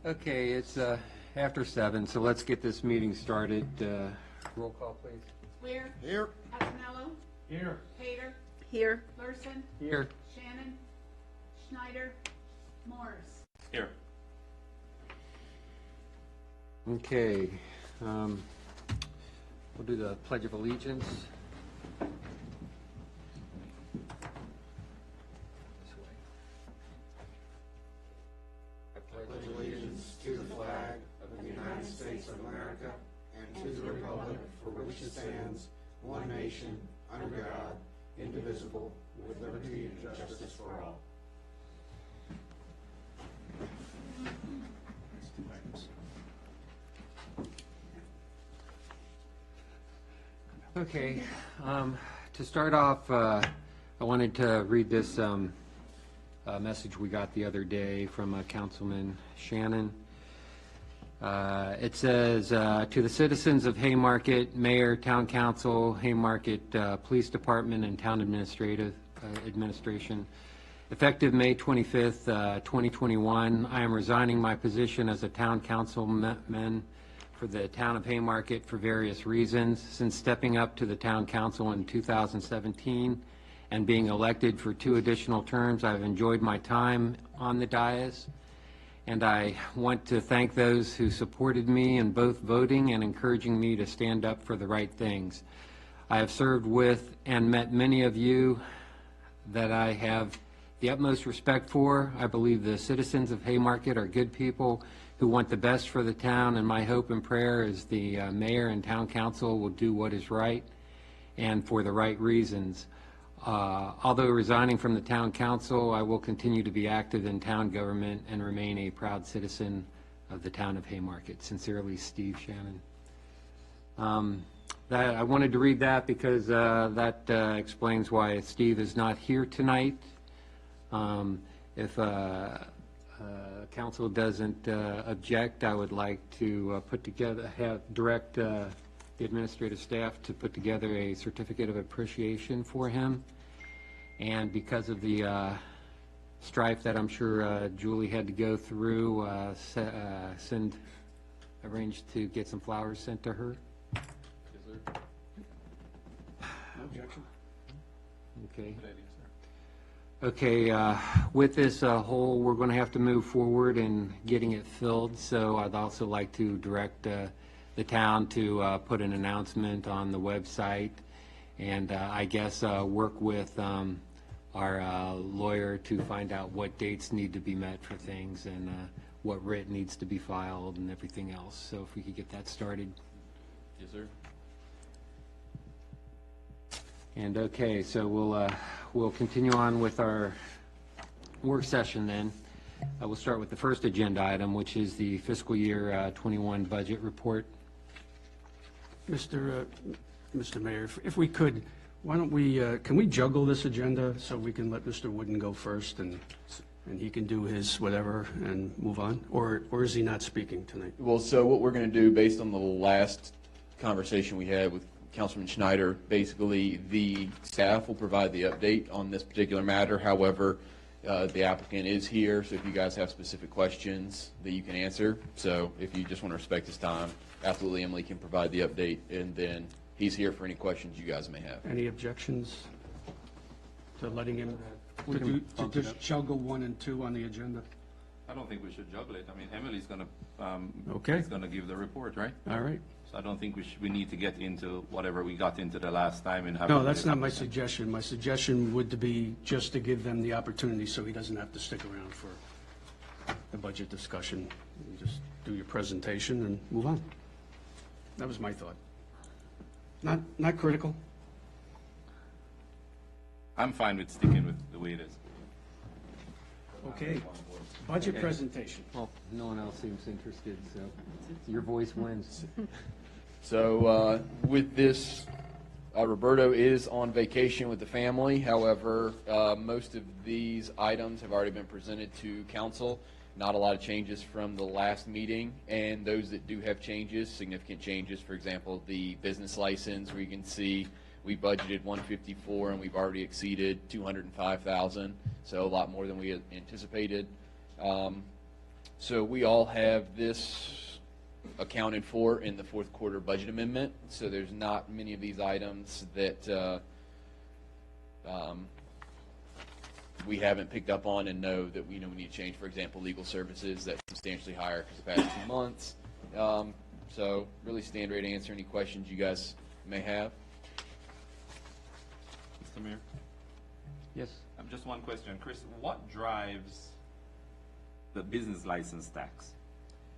Okay, it's after 7, so let's get this meeting started. Roll call, please. Weir. Here. Casanello. Here. Pater. Here. Larson. Here. Shannon. Schneider. Morris. Here. Okay, we'll do the Pledge of Allegiance. I pledge Allegiance to the flag of the United States of America and to the republic for which it stands, one nation, under God, indivisible, with liberty and justice for all. Okay, to start off, I wanted to read this message we got the other day from Councilman Shannon. It says, to the citizens of Haymarket, Mayor, Town Council, Haymarket Police Department, and Town Administration, effective May 25th, 2021, I am resigning my position as a Town Councilman for the Town of Haymarket for various reasons. Since stepping up to the Town Council in 2017 and being elected for 2 additional terms, I've enjoyed my time on the dais, and I want to thank those who supported me in both voting and encouraging me to stand up for the right things. I have served with and met many of you that I have the utmost respect for. I believe the citizens of Haymarket are good people who want the best for the town, and my hope and prayer is the mayor and town council will do what is right and for the right reasons. Although resigning from the town council, I will continue to be active in town government and remain a proud citizen of the town of Haymarket. Sincerely, Steve Shannon. I wanted to read that because that explains why Steve is not here tonight. If council doesn't object, I would like to direct the administrative staff to put together a certificate of appreciation for him. And because of the strife that I'm sure Julie had to go through, arranged to get some flowers sent to her. No objection. Okay. Okay, with this hole, we're going to have to move forward in getting it filled, so I'd also like to direct the town to put an announcement on the website, and I guess work with our lawyer to find out what dates need to be met for things and what writ needs to be filed and everything else. So if we could get that started. Yes, sir. And okay, so we'll continue on with our work session then. We'll start with the first agenda item, which is the fiscal year 21 budget report. Mr. Mayor, if we could, why don't we, can we juggle this agenda so we can let Mr. Wooden go first and he can do his whatever and move on? Or is he not speaking tonight? Well, so what we're going to do, based on the last conversation we had with Councilman Schneider, basically the staff will provide the update on this particular matter. However, the applicant is here, so if you guys have specific questions that you can answer. So if you just want to respect his time, absolutely Emily can provide the update, and then he's here for any questions you guys may have. Any objections to letting him, to just juggle 1 and 2 on the agenda? I don't think we should juggle it. I mean, Emily's gonna, Okay. is gonna give the report, right? All right. So I don't think we need to get into whatever we got into the last time and have. No, that's not my suggestion. My suggestion would be just to give them the opportunity so he doesn't have to stick around for the budget discussion. You just do your presentation and move on. That was my thought. Not critical. I'm fine with sticking with the way it is. Okay. Budget presentation. Well, no one else seems interested, so your voice wins. So with this, Roberto is on vacation with the family. However, most of these items have already been presented to council. Not a lot of changes from the last meeting, and those that do have changes, significant changes, for example, the business license, where you can see we budgeted 154 and we've already exceeded 205,000, so a lot more than we had anticipated. So we all have this accounted for in the fourth quarter budget amendment. So there's not many of these items that we haven't picked up on and know that we need to change. For example, legal services, that's substantially higher because the past 2 months. So really stand ready to answer any questions you guys may have. Mr. Mayor? Yes. Just one question. Chris, what drives the business license tax?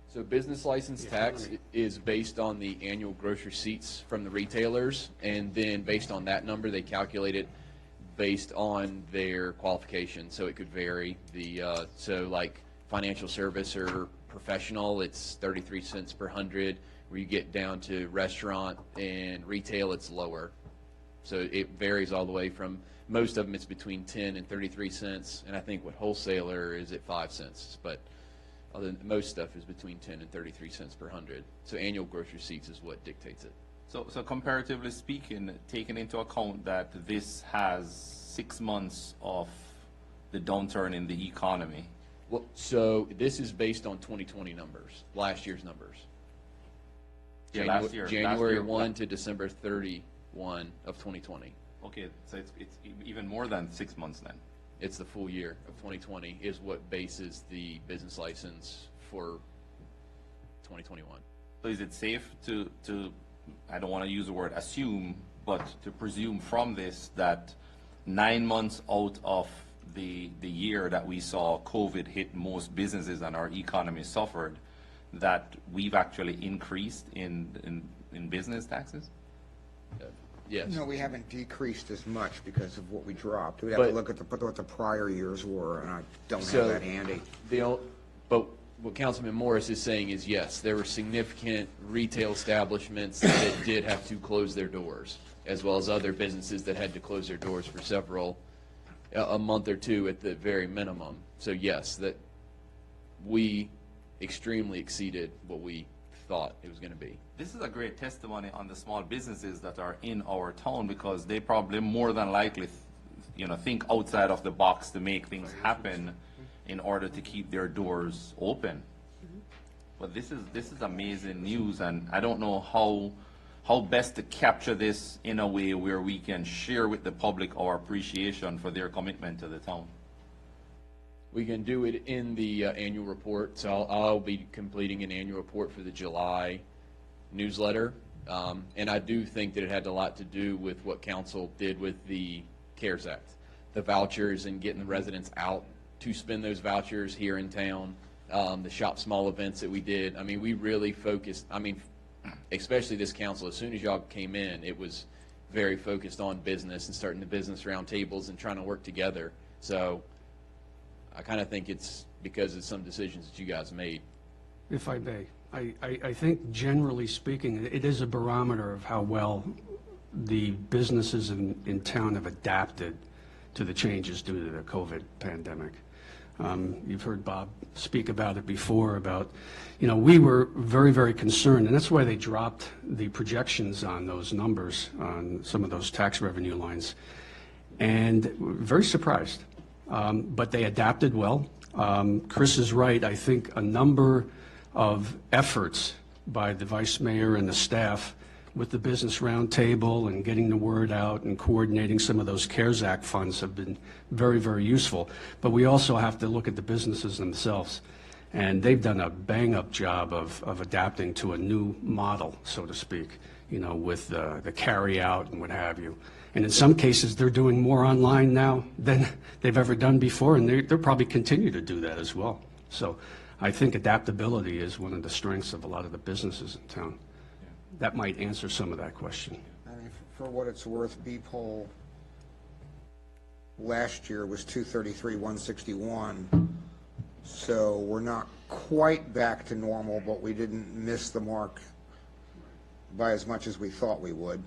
So business license tax is based on the annual gross receipts from the retailers, and then based on that number, they calculate it based on their qualification. So it could vary. So like financial service or professional, it's 33 cents per hundred. Where you get down to restaurant and retail, it's lower. So it varies all the way from, most of them it's between 10 and 33 cents, and I think what wholesaler is at 5 cents. But other than, most stuff is between 10 and 33 cents per hundred. So annual gross receipts is what dictates it. So comparatively speaking, taking into account that this has 6 months of the downturn in the economy. Well, so this is based on 2020 numbers, last year's numbers. Yeah, last year. January 1 to December 31 of 2020. Okay, so it's even more than 6 months then. It's the full year of 2020 is what bases the business license for 2021. So is it safe to I don't want to use the word assume, but to presume from this that 9 months out of the year that we saw COVID hit most businesses and our economy suffered, that we've actually increased in business taxes? Yes. No, we haven't decreased as much because of what we dropped. We'd have But- to look at what the prior years were, and I don't So- have that handy. But what Councilman Morris is saying is, yes, there were significant retail establishments that did have to close their doors, as well as other businesses that had to close their doors for a month or two at the very minimum. So yes, that we extremely exceeded what we thought it was going to be. This is a great testimony on the small businesses that are in our town, because they probably more than likely, think outside of the box to make things happen in order to keep their doors open. But this is amazing news, and I don't know how best to capture this in a way where we can share with the public our appreciation for their commitment to the town. We can do it in the annual report. So I'll be completing an annual report for the July newsletter. And I do think that it had a lot to do with what council did with the CARES Act, the vouchers and getting the residents out to spend those vouchers here in town, the shop small events that we did. I mean, we really focused, especially this council, as soon as y'all came in, it was very focused on business and starting the business roundtables and trying to work together. So I kind of think it's because of some decisions that you guys made. If I may, I think generally speaking, it is a barometer of how well the businesses in town have adapted to the changes due to the COVID pandemic. You've heard Bob speak about it before, about, we were very, very concerned, and that's why they dropped the projections on those numbers, on some of those tax revenue lines, and very surprised. But they adapted well. Chris is right. I think a number of efforts by the vice mayor and the staff with the business roundtable and getting the word out and coordinating some of those CARES Act funds have been very, very useful. But we also have to look at the businesses themselves. And they've done a bang-up job of adapting to a new model, so to speak, with the carry-out and what have you. And in some cases, they're doing more online now than they've ever done before, and they'll probably continue to do that as well. So I think adaptability is one of the strengths of a lot of the businesses in town. That might answer some of that question. For what it's worth, B-Poll last year was 233, 161. So we're not quite back to normal, but we didn't miss the mark by as much as we thought we would.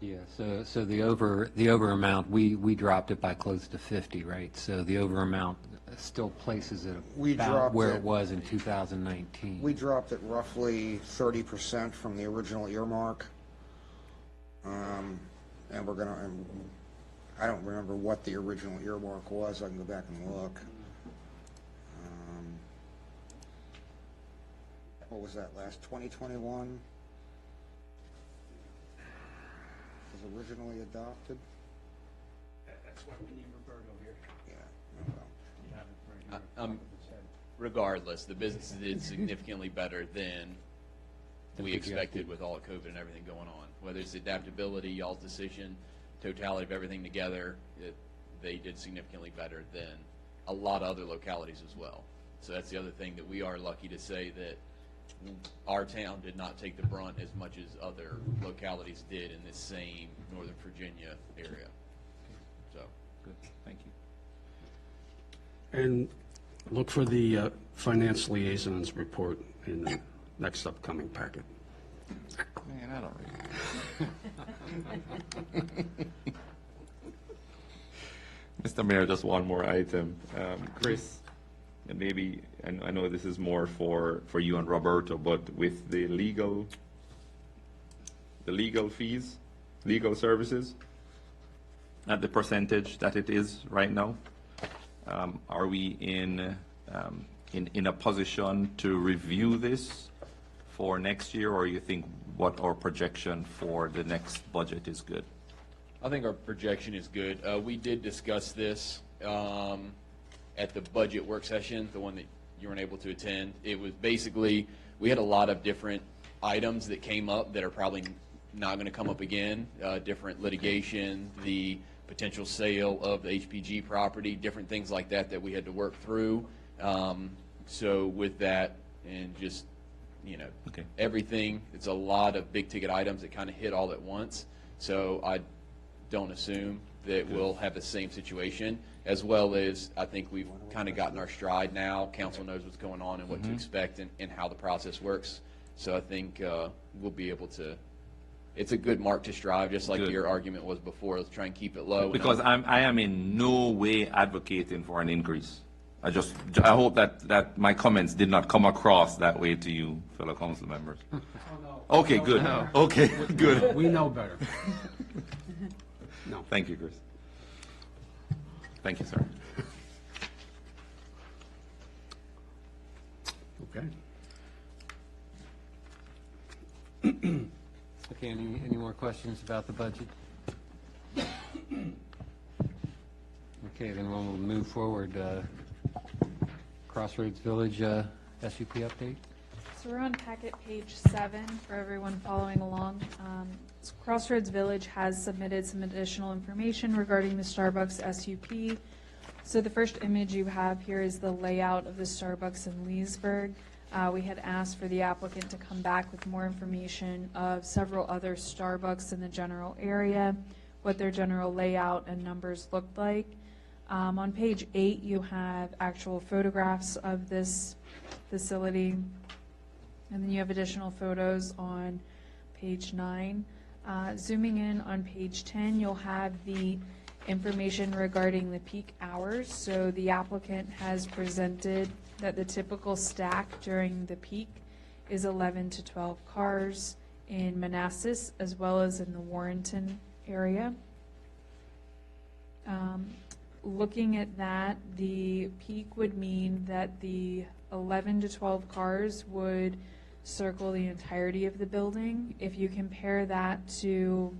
Yeah, so the over amount, we dropped it by close to 50, right? So the over amount still places it We about dropped where it. it was in 2019. We dropped it roughly 30% from the original earmark. And we're gonna, I don't remember what the original earmark was. I can go back and look. What was that, last 2021? Was originally adopted? That's why we need Roberto here. Yeah. Um, Regardless, the business did significantly better than we expected with all of COVID and everything going on. Whether it's adaptability, y'all's decision, totality of everything together, they did significantly better than a lot of other localities as well. So that's the other thing, that we are lucky to say that our town did not take the brunt as much as other localities did in this same Northern Virginia area. So, Good, thank you. And look for the finance liaison's report in the next upcoming packet. Man, I don't really. Mr. Mayor, just one more item. Chris, and maybe, and I know this is more for you and Roberto, but with the legal fees, legal services, at the percentage that it is right now, are we in a position to review this for next year, or you think what our projection for the next budget is good? I think our projection is good. We did discuss this at the budget work session, the one that you weren't able to attend. It was basically, we had a lot of different items that came up that are probably not going to come up again, different litigation, the potential sale of the HPG property, different things like that that we had to work through. So with that, and just, Okay. everything, it's a lot of big ticket items that kind of hit all at once. So I don't assume that we'll have the same situation, as well as I think we've kind of gotten our stride now. Council knows what's going on and what to expect and how the process works. So I think we'll be able to, it's a good mark to strive, just like Good. your argument was before. Let's try and keep it low. Because I am in no way advocating for an increase. I hope that my comments did not come across that way to you, fellow council members. Okay, good. Okay, good. We know better. No. Thank you, Chris. Thank you, sir. Okay. Okay, any more questions about the budget? Okay, then we'll move forward. Crossroads Village SUP update? So we're on packet page 7 for everyone following along. Crossroads Village has submitted some additional information regarding the Starbucks SUP. So the first image you have here is the layout of the Starbucks in Leesburg. We had asked for the applicant to come back with more information of several other Starbucks in the general area, what their general layout and numbers looked like. On page 8, you have actual photographs of this facility, and then you have additional photos on page 9. Zooming in on page 10, you'll have the information regarding the peak hours. So the applicant has presented that the typical stack during the peak is 11 to 12 cars in Manassas as well as in the Warrenton area. Looking at that, the peak would mean that the 11 to 12 cars would circle the entirety of the building. If you compare that to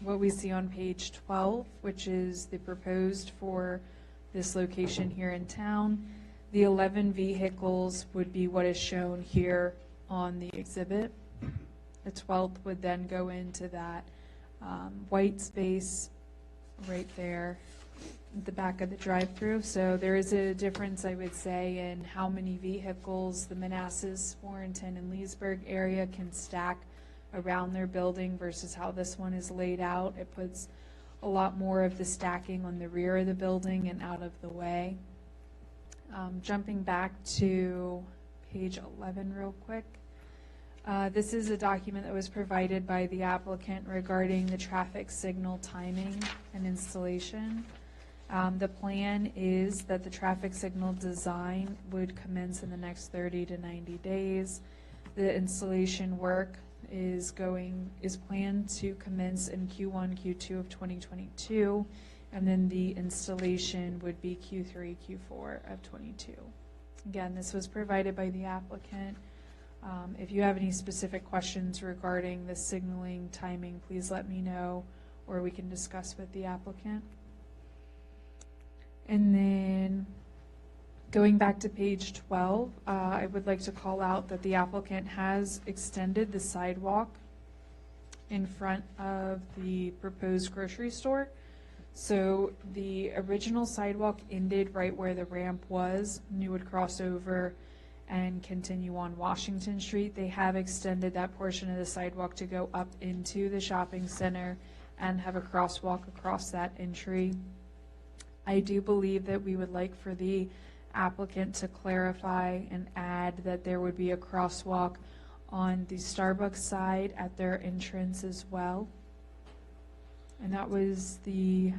what we see on page 12, which is the proposed for this location here in town, the 11 vehicles would be what is shown here on the exhibit. The 12th would then go into that white space right there at the back of the drive-through. So there is a difference, I would say, in how many vehicles the Manassas, Warrenton, and Leesburg area can stack around their building versus how this one is laid out. It puts a lot more of the stacking on the rear of the building and out of the way. Jumping back to page 11 real quick. This is a document that was provided by the applicant regarding the traffic signal timing and installation. The plan is that the traffic signal design would commence in the next 30 to 90 days. The installation work is planned to commence in Q1, Q2 of 2022, and then the installation would be Q3, Q4 of 22. Again, this was provided by the applicant. If you have any specific questions regarding the signaling timing, please let me know, or we can discuss with the applicant. And then going back to page 12, I would like to call out that the applicant has extended the sidewalk in front of the proposed grocery store. So the original sidewalk ended right where the ramp was, and you would cross over and continue on Washington Street. They have extended that portion of the sidewalk to go up into the shopping center and have a crosswalk across that entry. I do believe that we would like for the applicant to clarify and add that there would be a crosswalk on the Starbucks side at their entrance as well. And that was the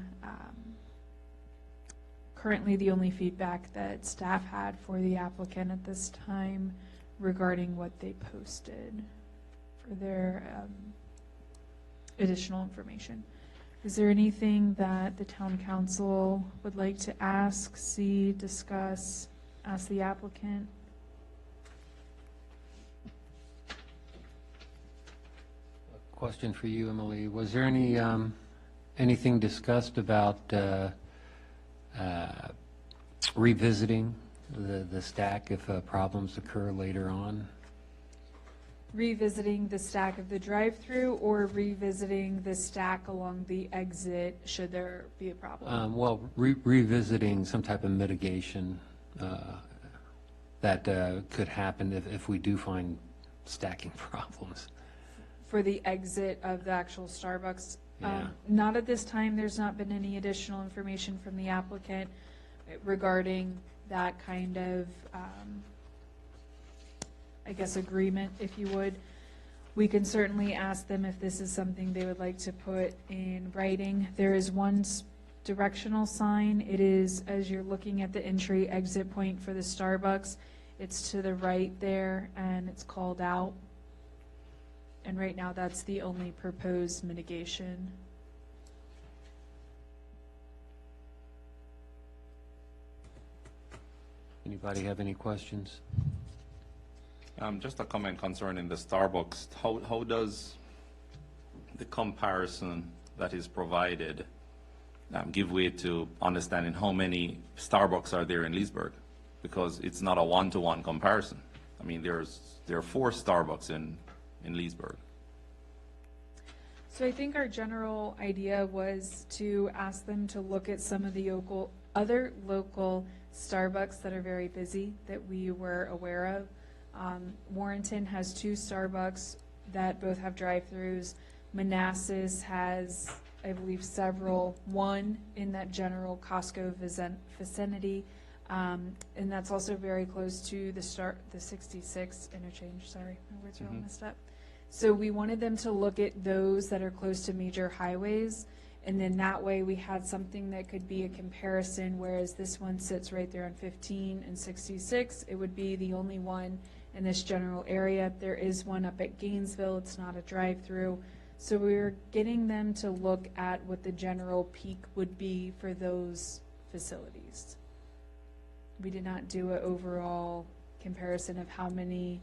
currently the only feedback that staff had for the applicant at this time regarding what they posted for their additional information. Is there anything that the town council would like to ask, see, discuss, ask the applicant? Question for you, Emily. Was there any anything discussed about revisiting the stack if problems occur later on? Revisiting the stack of the drive-through or revisiting the stack along the exit should there be a problem? Well, revisiting some type of mitigation that could happen if we do find stacking problems. For the exit of the actual Starbucks? Yeah. Not at this time. There's not been any additional information from the applicant regarding that kind of, I guess, agreement, if you would. We can certainly ask them if this is something they would like to put in writing. There is one directional sign. It is, as you're looking at the entry exit point for the Starbucks, it's to the right there, and it's called out. And right now, that's the only proposed mitigation. Anybody have any questions? Just a comment concerning the Starbucks. How does the comparison that is provided give way to understanding how many Starbucks are there in Leesburg? Because it's not a one-to-one comparison. I mean, there are 4 Starbucks in Leesburg. So I think our general idea was to ask them to look at some of the other local Starbucks that are very busy that we were aware of. Warrenton has 2 Starbucks that both have drive-throughs. Manassas has, I believe, several, one in that general Costco vicinity, and that's also very close to the 66 interchange. Sorry, my words are all messed up. So we wanted them to look at those that are close to major highways, and then that way we had something that could be a comparison, whereas this one sits right there on 15 and 66. It would be the only one in this general area. There is one up at Gainesville. It's not a drive-through. So we were getting them to look at what the general peak would be for those facilities. We did not do an overall comparison of how many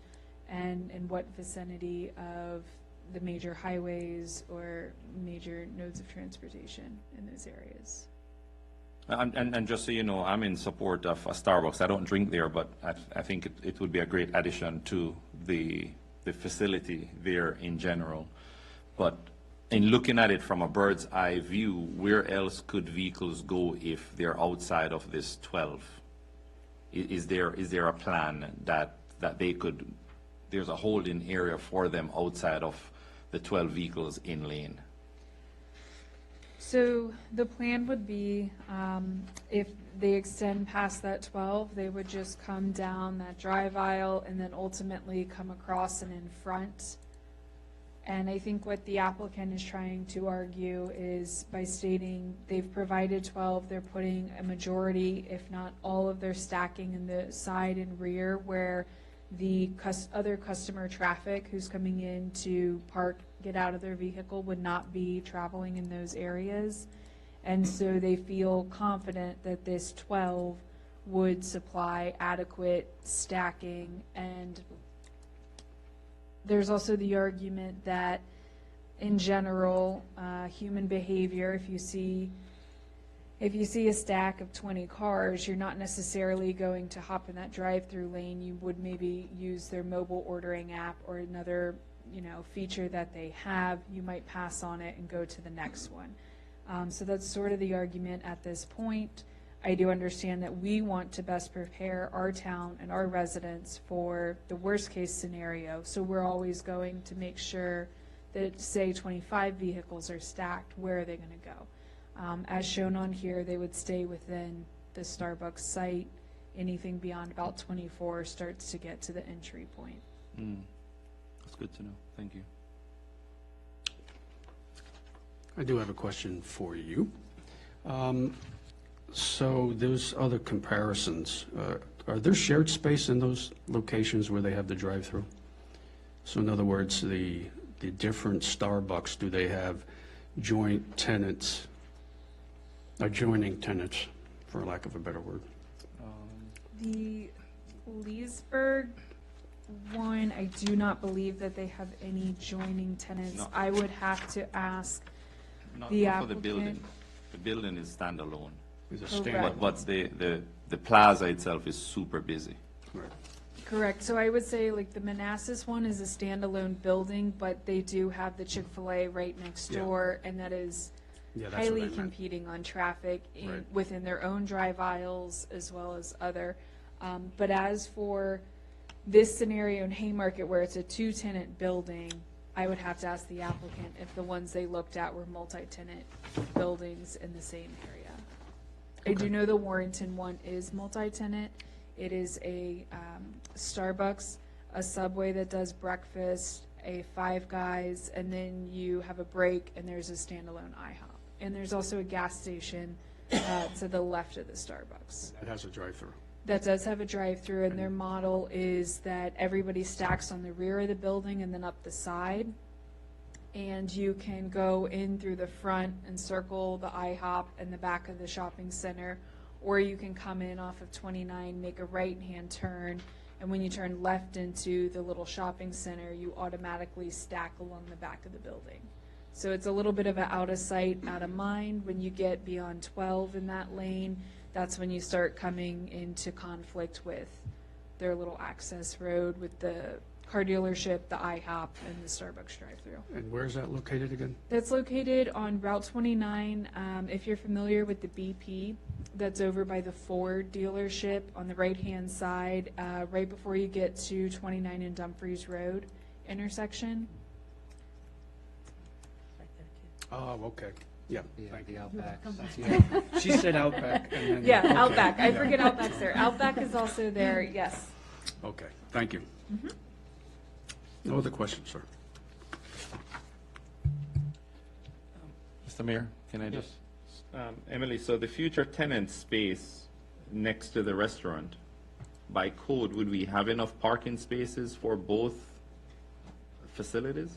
and in what vicinity of the major highways or major nodes of transportation in those areas. And just so you know, I'm in support of a Starbucks. I don't drink there, but I think it would be a great addition to the facility there in general. But in looking at it from a bird's eye view, where else could vehicles go if they're outside of this 12? Is there a plan that they could, there's a holding area for them outside of the 12 vehicles in lane? So the plan would be, if they extend past that 12, they would just come down that drive aisle and then ultimately come across and in front. And I think what the applicant is trying to argue is by stating they've provided 12, they're putting a majority, if not all of their stacking in the side and rear where the other customer traffic who's coming in to park, get out of their vehicle would not be traveling in those areas. And so they feel confident that this 12 would supply adequate stacking. And there's also the argument that in general, human behavior, if you see a stack of 20 cars, you're not necessarily going to hop in that drive-through lane. You would maybe use their mobile ordering app or another, feature that they have. You might pass on it and go to the next one. So that's sort of the argument at this point. I do understand that we want to best prepare our town and our residents for the worst-case scenario. So we're always going to make sure that, say, 25 vehicles are stacked, where are they going to go? As shown on here, they would stay within the Starbucks site. Anything beyond about 24 starts to get to the entry point. That's good to know. Thank you. I do have a question for you. So those other comparisons, are there shared space in those locations where they have the drive-through? So in other words, the different Starbucks, do they have joint tenants, adjoining tenants, for lack of a better word? The Leesburg one, I do not believe that they have any joining tenants. No. I would have to ask Not the for the building. applicant. The building is standalone. Is it Correct. standard? But the plaza itself is super busy. Right. Correct. So I would say like the Manassas one is a standalone building, but they do have the Chick-fil-A right next Yeah. door, and that is Yeah, that's what I highly meant. competing on traffic Right. within their own drive aisles as well as other. But as for this scenario in Haymarket where it's a two-tenant building, I would have to ask the applicant if the ones they looked at were multi-tenant buildings in the same area. I do know the Warrenton one is multi-tenant. It is a Starbucks, a Subway that does breakfast, a Five Guys, and then you have a break and there's a standalone IHOP. And there's also a gas station to the left of the Starbucks. That has a drive-through. That does have a drive-through, and their model is that everybody stacks on the rear of the building and then up the side. And you can go in through the front and circle the IHOP and the back of the shopping center, or you can come in off of 29, make a right-hand turn, and when you turn left into the little shopping center, you automatically stack along the back of the building. So it's a little bit of an out of sight, out of mind. When you get beyond 12 in that lane, that's when you start coming into conflict with their little access road with the car dealership, the IHOP, and the Starbucks drive-through. And where is that located again? That's located on Route 29. If you're familiar with the BP, that's over by the Ford dealership on the right-hand side, right before you get to 29 and Dumfries Road intersection. Oh, okay. Yeah. Yeah, Thank the you. Outback. She said Outback and then. Yeah, okay. Outback. I Yeah. forget Outback's there. Outback is also there, yes. Okay, thank you. No other questions, sir? Mr. Mayor, can I just? Emily, so the future tenant space next to the restaurant, by code, would we have enough parking spaces for both facilities?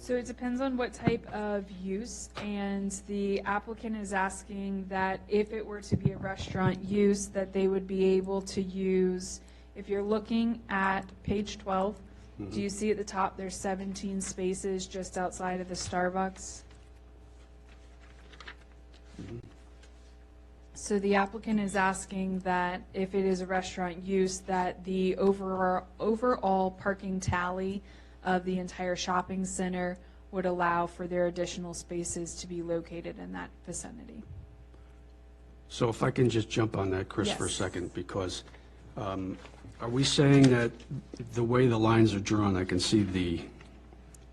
So it depends on what type of use, and the applicant is asking that if it were to be a restaurant use, that they would be able to use, if you're looking at page 12, do you see at the top, there's 17 spaces just outside of the Starbucks? So the applicant is asking that if it is a restaurant use, that the overall parking tally of the entire shopping center would allow for their additional spaces to be located in that vicinity. So if I can just jump on that, Chris, for a Yes. second, because are we saying that the way the lines are drawn, I can see the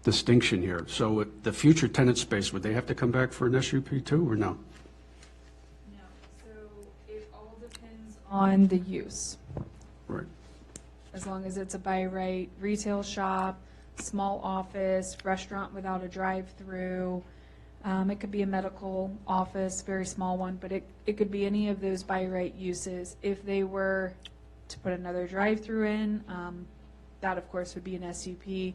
distinction here. So the future tenant space, would they have to come back for an SUP too, or no? No, so it all depends on the use. Right. As long as it's a by right retail shop, small office, restaurant without a drive-through. It could be a medical office, very small one, but it could be any of those by right uses. If they were to put another drive-through in. That, of course, would be an SUP,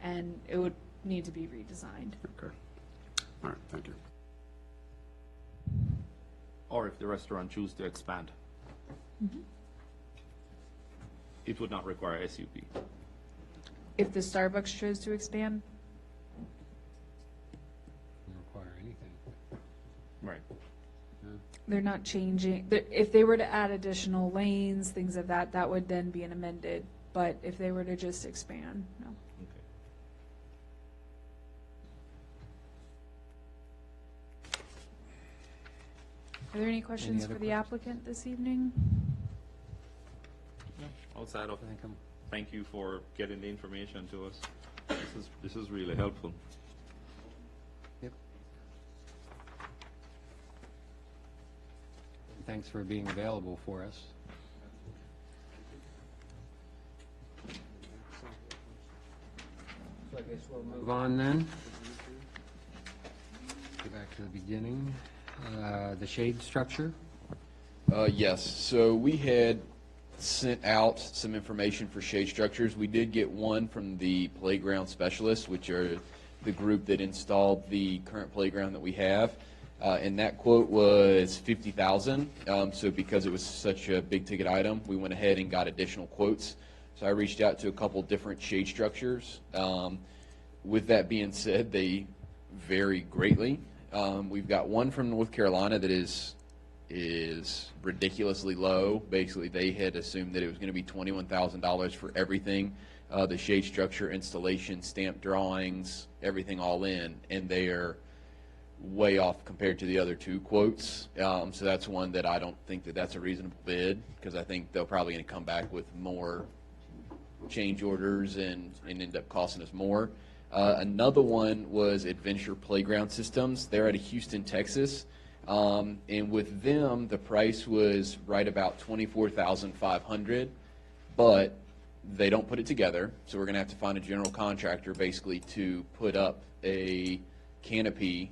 and it would need to be redesigned. Okay. All right, thank you. Or if the restaurant choose to expand. It would not require SUP. If the Starbucks chose to expand, Doesn't require anything. Right. they're not changing. If they were to add additional lanes, things of that, that would then be an amended. But if they were to just expand, no. Okay. Are there any questions other for the applicant this evening? Outside of, I think I'm thank you for getting the information to us. This is really helpful. Yep. Thanks for being available for us. So I guess we'll move on then. Go back to the beginning. The shade structure. Yes, so we had sent out some information for shade structures. We did get one from the playground specialists, which are the group that installed the current playground that we have. And that quote was $50,000. So because it was such a big ticket item, we went ahead and got additional quotes. So I reached out to a couple different shade structures. With that being said, they vary greatly. We've got one from North Carolina that is ridiculously low. Basically, they had assumed that it was going to be $21,000 for everything, the shade structure, installation, stamp drawings, everything all in, and they are way off compared to the other two quotes. So that's one that I don't think that that's a reasonable bid, because I think they'll probably going to come back with more change orders and end up costing us more. Another one was Adventure Playground Systems. They're out of Houston, Texas. And with them, the price was right about $24,500, but they don't put it together. So we're going to have to find a general contractor basically to put up a canopy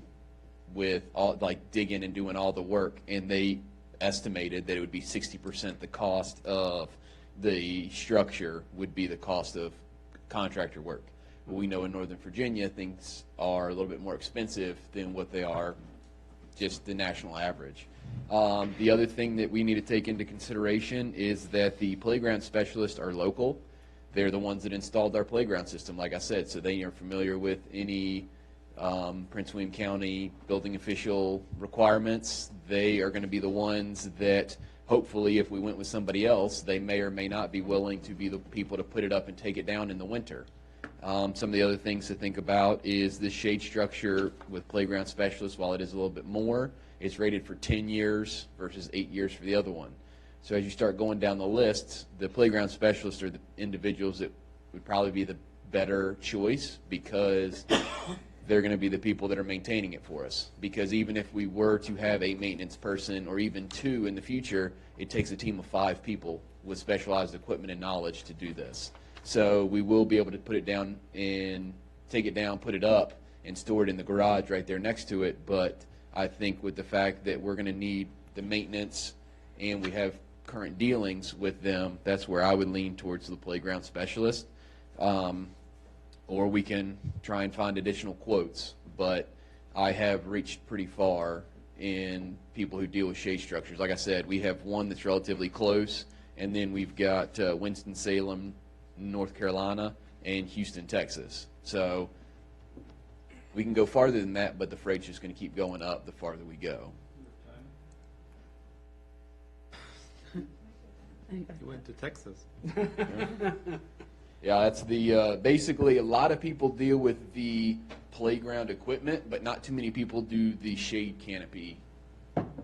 with all, like, digging and doing all the work. And they estimated that it would be 60% the cost of the structure would be the cost of contractor work. We know in Northern Virginia things are a little bit more expensive than what they are just the national average. The other thing that we need to take into consideration is that the playground specialists are local. They're the ones that installed our playground system, like I said, so they are familiar with any Prince William County building official requirements. They are going to be the ones that hopefully if we went with somebody else, they may or may not be willing to be the people to put it up and take it down in the winter. Some of the other things to think about is the shade structure with playground specialists. While it is a little bit more, it's rated for 10 years versus 8 years for the other one. So as you start going down the list, the playground specialists are the individuals that would probably be the better choice, because they're going to be the people that are maintaining it for us. Because even if we were to have a maintenance person or even two in the future, it takes a team of 5 people with specialized equipment and knowledge to do this. So we will be able to put it down and take it down, put it up, and store it in the garage right there next to it. But I think with the fact that we're going to need the maintenance and we have current dealings with them, that's where I would lean towards the playground specialist. Or we can try and find additional quotes. But I have reached pretty far in people who deal with shade structures. Like I said, we have one that's relatively close, and then we've got Winston-Salem, North Carolina, and Houston, Texas. So we can go farther than that, but the freight's just going to keep going up the farther we go. You went to Texas. Yeah, that's the basically a lot of people deal with the playground equipment, but not too many people do the shade canopy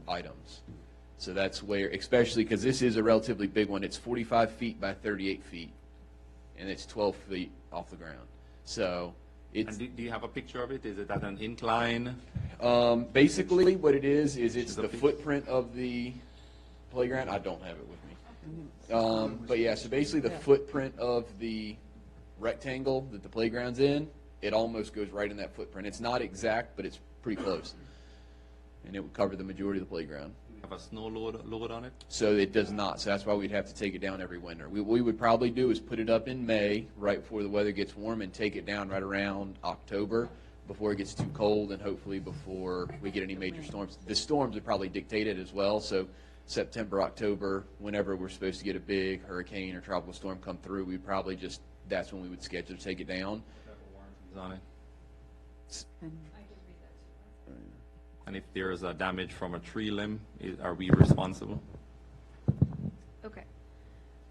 items. So that's where, especially because this is a relatively big one. It's 45 feet by 38 feet, and it's 12 feet off the ground. So it's And do you have a picture of it? Is it at an incline? basically what it is it's Is the the footprint of the playground. I don't have it with me. But yeah, so basically the footprint of the rectangle that the playground's in, it almost goes right in that footprint. It's not exact, but it's pretty close. And it would cover the majority of the playground. Have a snow load on it? So it does not, so that's why we'd have to take it down every winter. What we would probably do is put it up in May, right before the weather gets warm, and take it down right around October, before it gets too cold, and hopefully before we get any major storms. The storms would probably dictate it as well, so September, October, whenever we're supposed to get a big hurricane or tropical storm come through, we'd probably just, that's when we would schedule to take it down. On it? And if there is a damage from a tree limb, are we responsible? Okay.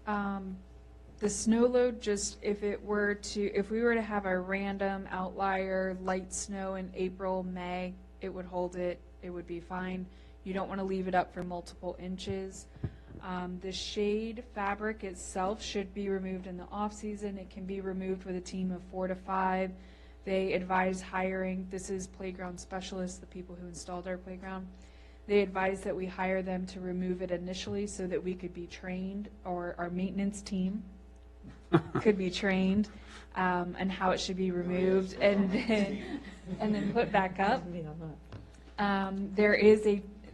The snow load, just if we were to have a random outlier light snow in April, May, it would hold it, it would be fine. You don't want to leave it up for multiple inches. The shade fabric itself should be removed in the off-season. It can be removed with a team of 4 to 5. They advise hiring, this is playground specialists, the people who installed our playground. They advise that we hire them to remove it initially so that we could be trained, or our maintenance team could be trained, and how it should be removed and then put back up.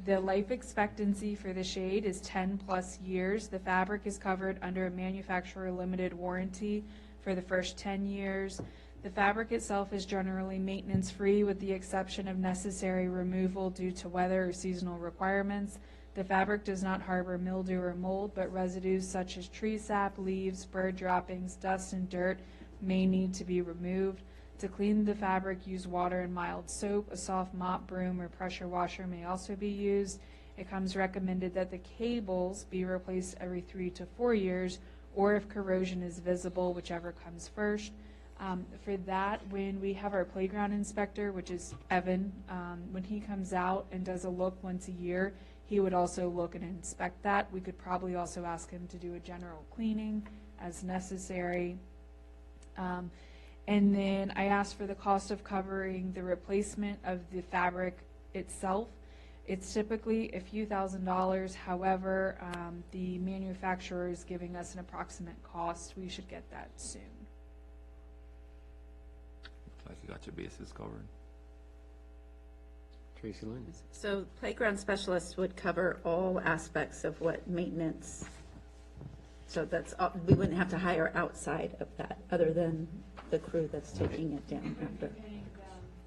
The life expectancy for the shade is 10 plus years. The fabric is covered under a manufacturer limited warranty for the first 10 years. The fabric itself is generally maintenance-free with the exception of necessary removal due to weather or seasonal requirements. The fabric does not harbor mildew or mold, but residues such as tree sap, leaves, bird droppings, dust, and dirt may need to be removed. To clean the fabric, use water and mild soap. A soft mop, broom, or pressure washer may also be used. It comes recommended that the cables be replaced every 3 to 4 years, or if corrosion is visible, whichever comes first. For that, when we have our playground inspector, which is Evan, when he comes out and does a look once a year, he would also look and inspect that. We could probably also ask him to do a general cleaning as necessary. And then I asked for the cost of covering the replacement of the fabric itself. It's typically a few $1,000s. However, the manufacturer is giving us an approximate cost. We should get that soon. Looks like you got your bases covered. Tracy Lynn? So playground specialists would cover all aspects of what maintenance, so that's, we wouldn't have to hire outside of that, other than the crew that's taking it down after.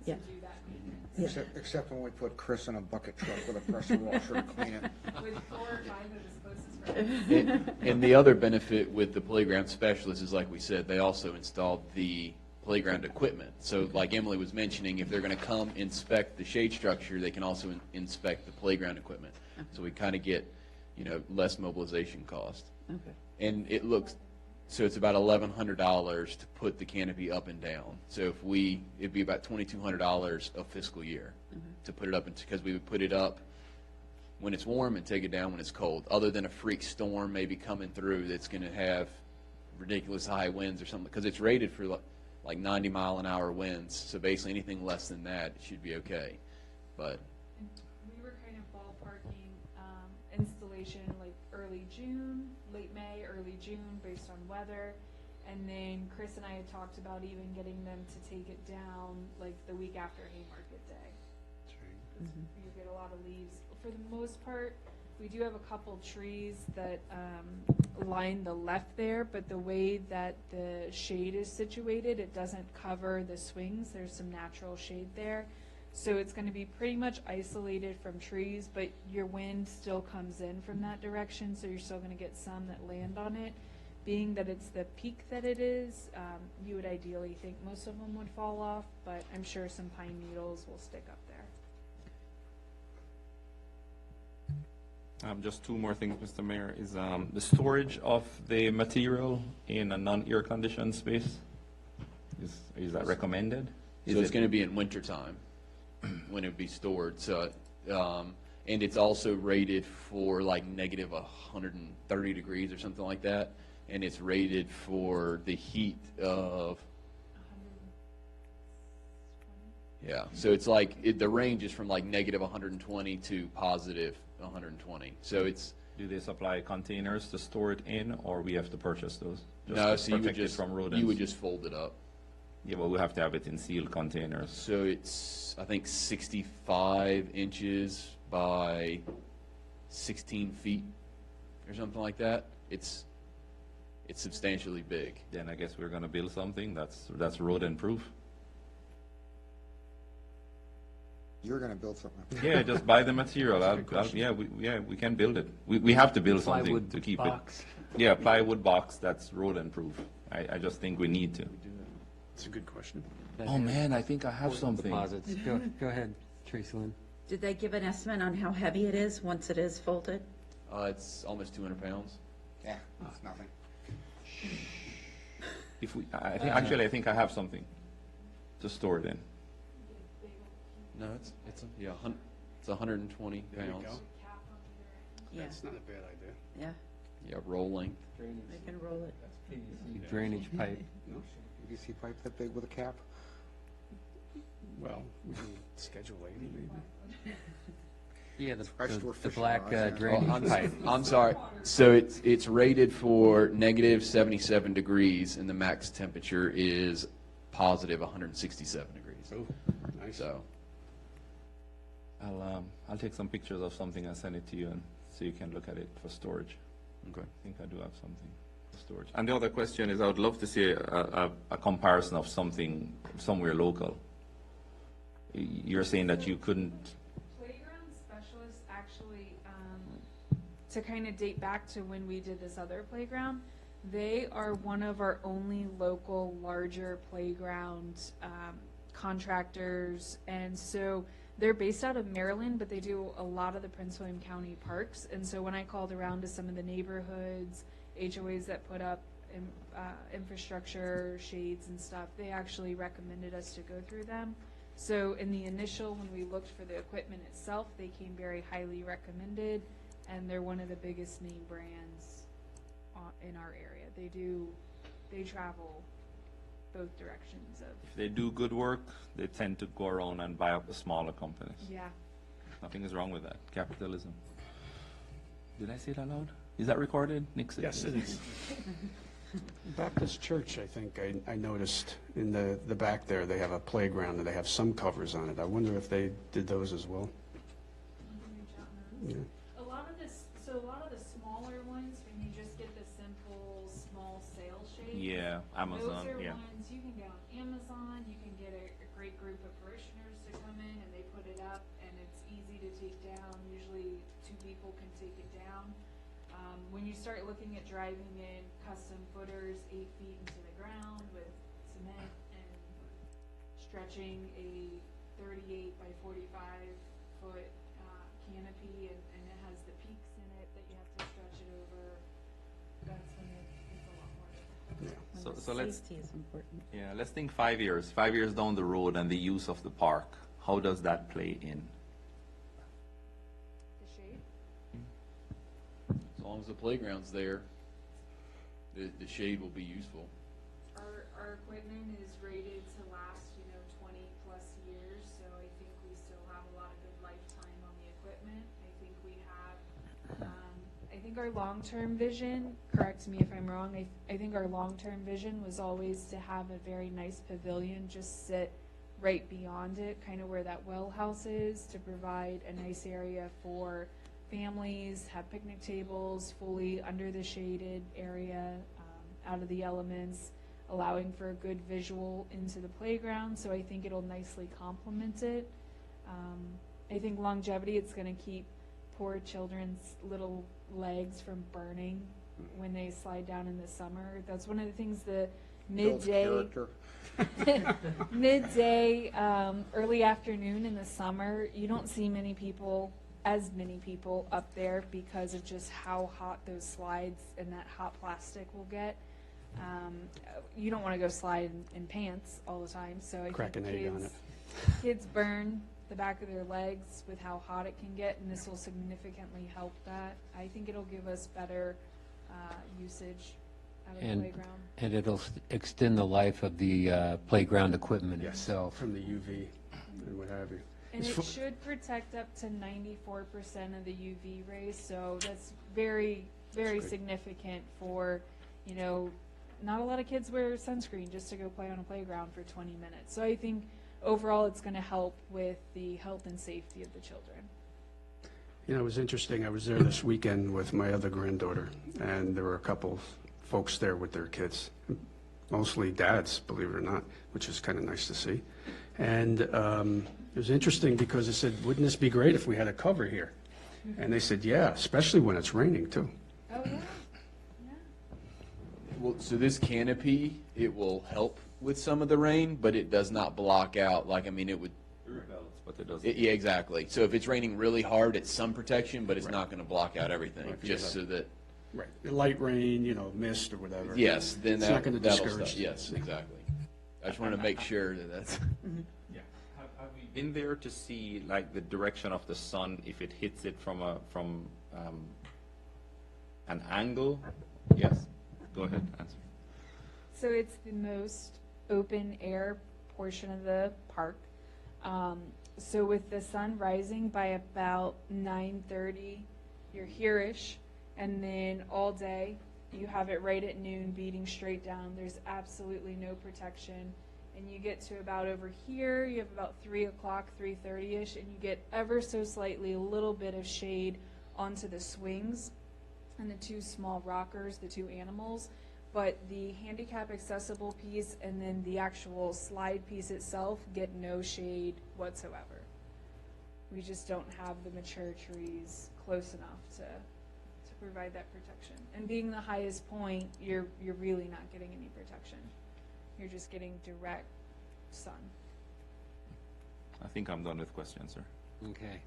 Yeah. Yeah. Except when we put Chris in a bucket truck with a pressure washer to clean it. With 4 or 5 of his closest friends. And the other benefit with the playground specialist is, like we said, they also installed the playground equipment. So like Emily was mentioning, if they're going to come inspect the shade structure, they can also inspect the playground equipment. So we kind of get, less mobilization cost. Okay. And it looks, so it's about $1,100 to put the canopy up and down. So it'd be about $2,200 a fiscal year to put it up, because we would put it up when it's warm and take it down when it's cold, other than a freak storm maybe coming through that's going to have ridiculous high winds or something, because it's rated for like 90-mile-an-hour winds. So basically anything less than that should be okay. But We were kind of ballparking installation like early June, late May, early June, based on weather. And then Chris and I had talked about even getting them to take it down like the week after Haymarket Day. You get a lot of leaves. For the most part, we do have a couple trees that line the left there, but the way that the shade is situated, it doesn't cover the swings. There's some natural shade there. So it's going to be pretty much isolated from trees, but your wind still comes in from that direction, so you're still going to get some that land on it. Being that it's the peak that it is, you would ideally think most of them would fall off, but I'm sure some pine needles will stick up there. Just 2 more things, Mr. Mayor, is the storage of the material in a non-air conditioned space. Is that recommended? so it's going to be in wintertime when it would be stored. So, and it's also rated for like negative 130 degrees or something like that. And it's rated for the heat of, yeah. So it's like, the range is from like negative 120 to positive 120. So it's, Do they supply containers to store it in, or we have to purchase those? Just no, to so you would protect it just, from rodents? you would just fold it up. Yeah, but we have to have it in sealed containers. So it's, I think, 65 inches by 16 feet or something like that. It's substantially big. Then I guess we're gonna build something that's rodent proof. You're gonna build something. Yeah, just buy the material. We can build it. We have to build something Plywood to keep box. it. Yeah, plywood box that's rodent proof. I just think we need to. It's a good question. Oh man, I think I have something. Deposits. Go ahead, Tracy Lynn. Did they give an estimate on how heavy it is once it is folded? It's almost 200 pounds. Yeah, it's nothing. If we, I think I have something to store it in. No, it's 120 There you pounds. go. Yeah, That's not a bad idea. yeah, Yeah, roll length. they can roll it. Drainage pipe. No? PVC pipe that big with a cap? Well, we can schedule 80 maybe. Yeah, Fresh door the fishing black rods, yeah. drainage pipe. I'm sorry. So it's rated for negative 77 degrees, and the max temperature is positive 167 degrees. Oh, nice. So, I'll take some pictures of something and send it to you, and so you can look at it for storage. okay. I think I do have something for storage. And the other question is, I would love to see a comparison of something somewhere local. You're saying that you couldn't. Playground specialists actually, to kind of date back to when we did this other playground, they are one of our only local larger playground contractors. And so they're based out of Maryland, but they do a lot of the Prince William County parks. And so when I called around to some of the neighborhoods, HOAs that put up infrastructure, shades and stuff, they actually recommended us to go through them. So in the initial, when we looked for the equipment itself, they came very highly recommended, and they're one of the biggest name brands in our area. They travel both directions of, If they do good work, they tend to go around and buy up the smaller companies. yeah. Nothing is wrong with that. Capitalism. Did I say that loud? Is that recorded? Nick said Yes, it is. Baptist Church, I think, I noticed in the back there, they have a playground and they have some covers on it. I wonder if they did those as well. Yeah. A lot of the smaller ones, when you just get the simple small sail shade. Yeah, Amazon, Those are yeah. ones you can get on Amazon, you can get a great group of parishioners to come in and they put it up and it's easy to take down. Usually 2 people can take it down. When you start looking at driving in custom footers 8 feet into the ground with cement and stretching a 38 by 45 foot canopy and it has the peaks in it that you have to stretch it over, that's when it's a lot more difficult. So let's, Safety is important. yeah, let's think 5 years. 5 years down the road and the use of the park. How does that play in? The shade? As long as the playground's there, the shade will be useful. Our equipment is rated to last, 20 plus years, so I think we still have a lot of good lifetime on the equipment. I think we have, I think our long-term vision, correct me if I'm wrong, I think our long-term vision was always to have a very nice pavilion just sit right beyond it, kind of where that well house is, to provide a nice area for families, have picnic tables fully under the shaded area, out of the elements, allowing for a good visual into the playground, so I think it'll nicely complement it. I think longevity, it's gonna keep poor children's little legs from burning when they slide down in the summer. That's one of the things the Builds midday, character. midday, early afternoon in the summer, you don't see as many people up there because of just how hot those slides and that hot plastic will get. You don't want to go slide in pants all the time, so I Crack think an egg on it. kids burn the back of their legs with how hot it can get, and this will significantly help that. I think it'll give us better usage out of the And, playground. and it'll extend the life of the playground equipment Yes, itself. from the UV and what have you. And As it fa- should protect up to 94% of the UV rays, so that's very, very good. significant for, not a lot of kids wear sunscreen just to go play on a playground for 20 minutes. So I think overall it's going to help with the health and safety of the children. You know, it was interesting. I was there this weekend with my other granddaughter, and there were a couple folks there with their kids, mostly dads, believe it or not, which is kind of nice to see. And it was interesting because I said, wouldn't this be great if we had a cover here? And they said, yeah, especially when it's raining, too. Oh, yeah. Well, so this canopy, it will help with some of the rain, but it does not block out, like, I mean, it would, But it doesn't. yeah, exactly. So if it's raining really hard, it's some protection, but it's not going to block out everything, Right, just because so that, Right. Light rain, you know, mist or whatever. yes, then It's not going to that'll discourage. stop. Yes, exactly. I just wanted to make sure that that's. Have we been there to see like the direction of the sun if it hits it from an angle? Yes. Go ahead. Answer. So it's the most open air portion of the park. So with the sun rising by about 9:30, you're here-ish, and then all day, you have it right at noon beating straight down. There's absolutely no protection. And you get to about over here, you have about 3 o'clock, 3:30-ish, and you get ever so slightly a little bit of shade onto the swings and the two small rockers, the two animals. But the handicap accessible piece and then the actual slide piece itself get no shade whatsoever. We just don't have the mature trees close enough to provide that protection. And being the highest point, you're really not getting any protection. You're just getting direct sun. I think I'm done with questions, sir. Okay.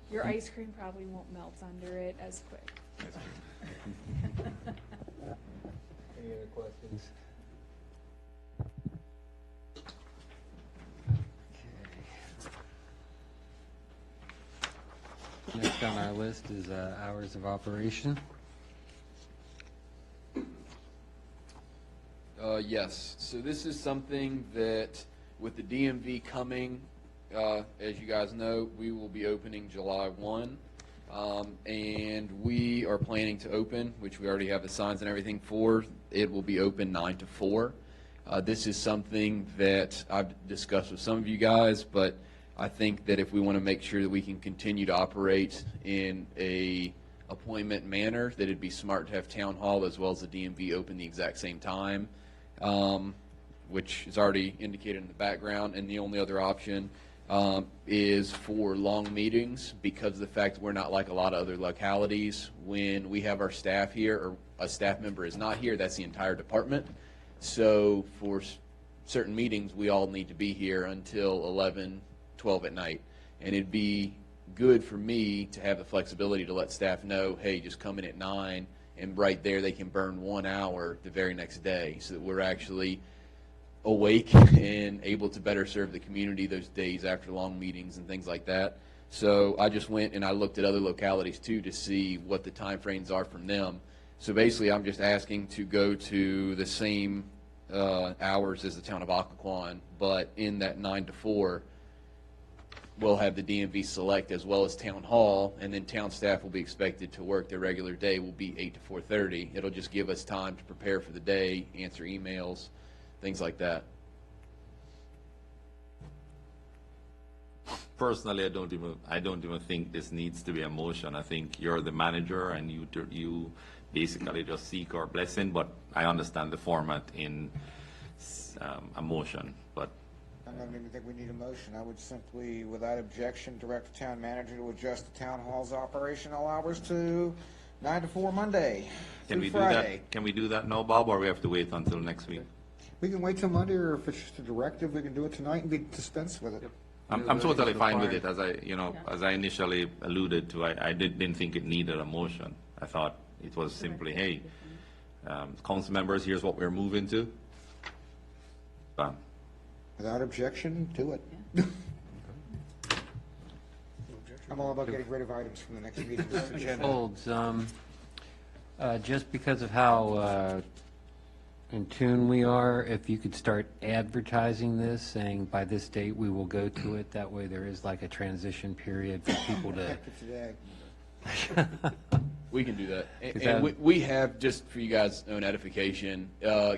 Your ice cream probably won't melt under it as quick. Any other questions? Okay. Next on our list is hours of operation. Yes, so this is something that with the DMV coming, as you guys know, we will be opening July 1. And we are planning to open, which we already have the signs and everything for. It will be open 9 to 4. This is something that I've discussed with some of you guys, but I think that if we want to make sure that we can continue to operate in a appointment manner, that it'd be smart to have town hall as well as the DMV open the exact same time, which is already indicated in the background. And the only other option is for long meetings, because of the fact that we're not like a lot of other localities. When we have our staff here, or a staff member is not here, that's the entire department. So for certain meetings, we all need to be here until 11, 12 at night. And it'd be good for me to have the flexibility to let staff know, hey, just come in at 9, and right there they can burn 1 hour the very next day, so that we're actually awake and able to better serve the community those days after long meetings and things like that. So I just went and I looked at other localities too to see what the time frames are from them. So basically I'm just asking to go to the same hours as the town of Occoquan, but in that 9 to 4 we'll have the DMV select as well as town hall, and then town staff will be expected to work their regular day will be 8 to 4:30. It'll just give us time to prepare for the day, answer emails, things like that. Personally, I don't even think this needs to be a motion. I think you're the manager and you basically just seek our blessing, but I understand the format in a motion, but I don't even think we need a motion. I would simply, without objection, direct the town manager to adjust the town hall's operational hours to 9 to 4 Monday can we through do Friday. that? Can we do that now, Bob, or we have to wait until next week? We can wait till Monday, or if it's just a directive, we can do it tonight and be dispensed with it. I'm totally fine with it, as I initially alluded to. I didn't think it needed a motion. I thought it was simply, hey, council members, here's what we're moving to. Done. Without objection, do it. I'm all about getting rid of items from the next meeting's agenda. Holds, just because of how in tune we are, if you could start advertising this, saying by this date we will go to it, that way there is like a transition period for people to. Today. We can do that. Is And that- we have, just for you guys' own edification,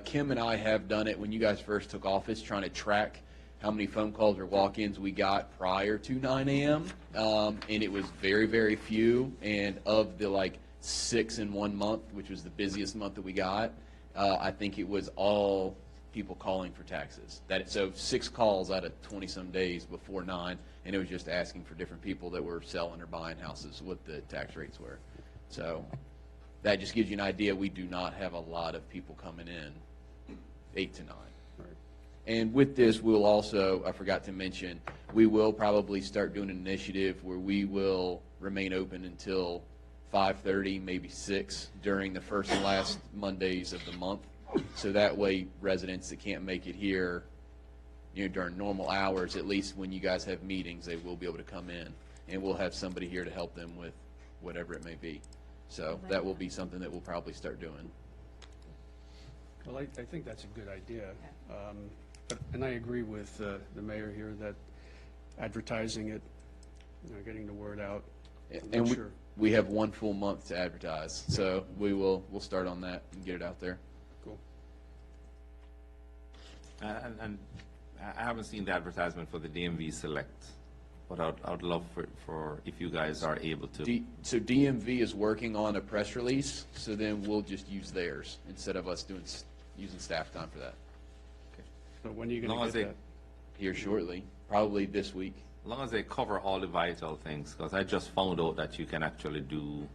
Kim and I have done it when you guys first took office, trying to track how many phone calls or walk-ins we got prior to 9 a.m. And it was very, very few. And of the like 6 in 1 month, which was the busiest month that we got, I think it was all people calling for taxes. So 6 calls out of 20-some days before 9, and it was just asking for different people that were selling or buying houses, what the tax rates were. So that just gives you an idea. We do not have a lot of people coming in 8 to 9. And with this, we'll also, I forgot to mention, we will probably start doing an initiative where we will remain open until 5:30, maybe 6 during the first and last Mondays of the month. So that way residents that can't make it here, during normal hours, at least when you guys have meetings, they will be able to come in. And we'll have somebody here to help them with whatever it may be. So that will be something that we'll probably start doing. Well, I think that's a good idea. And I agree with the mayor here that advertising it, getting the word out. And Sure. we have 1 full month to advertise, so we'll start on that and get it out there. Cool. And I haven't seen the advertisement for the DMV Select, but I'd love for if you guys are able to. So DMV is working on a press release, so then we'll just use theirs instead of us using staff time for that. So when are you As going long to as get they, that? Here shortly, probably this week. as long as they cover all the vital things, because I just found out that you can actually do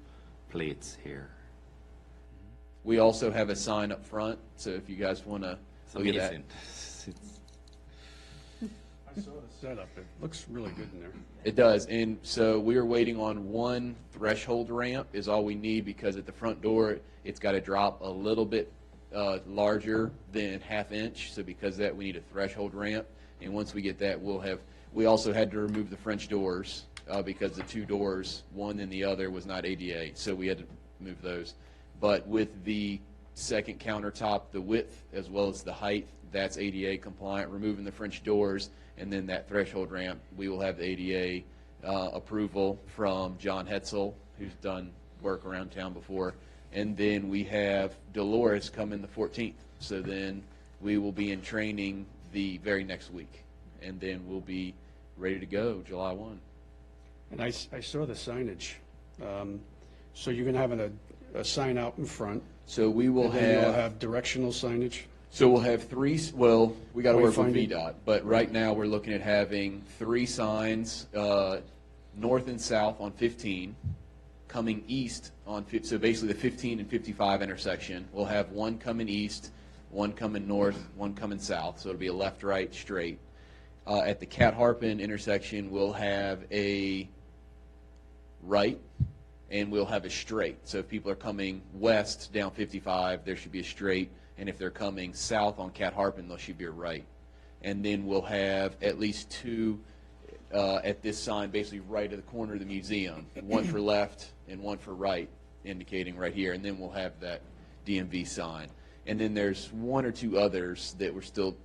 plates here. We also have a sign up front, so if you guys want to It's look at that. amazing. It's- I saw the setup. It looks really good in there. It does, and so we are waiting on 1 threshold ramp is all we need, because at the front door, it's got to drop a little bit larger than 1/2 inch, so because of that, we need a threshold ramp, and once we get that, we also had to remove the French doors, because the 2 doors, one and the other, was not ADA, so we had to move those. But with the second countertop, the width as well as the height, that's ADA compliant, removing the French doors, and then that threshold ramp, we will have the ADA approval from John Hetzel, who's done work around town before. And then we have Dolores coming the 14th. So then we will be in training the very next week. And then we'll be ready to go July 1. And I saw the signage. So you're going to have a sign out in front. So we will And then you'll have, have directional signage. so we'll have 3, well, we got to work with Wayfinding. VDOT. But right now, we're looking at having 3 signs, north and south on 15, coming east on, so basically the 15 and 55 intersection. We'll have 1 coming east, 1 coming north, 1 coming south, so it'll be a left, right, straight. At the Cat Harpin intersection, we'll have a right, and we'll have a straight. So if people are coming west down 55, there should be a straight, and if they're coming south on Cat Harpin, there should be a right. And then we'll have at least 2 at this sign, basically right at the corner of the museum, 1 for left and 1 for right, indicating right here, and then we'll have that DMV sign. And then there's 1 or 2 others that we're still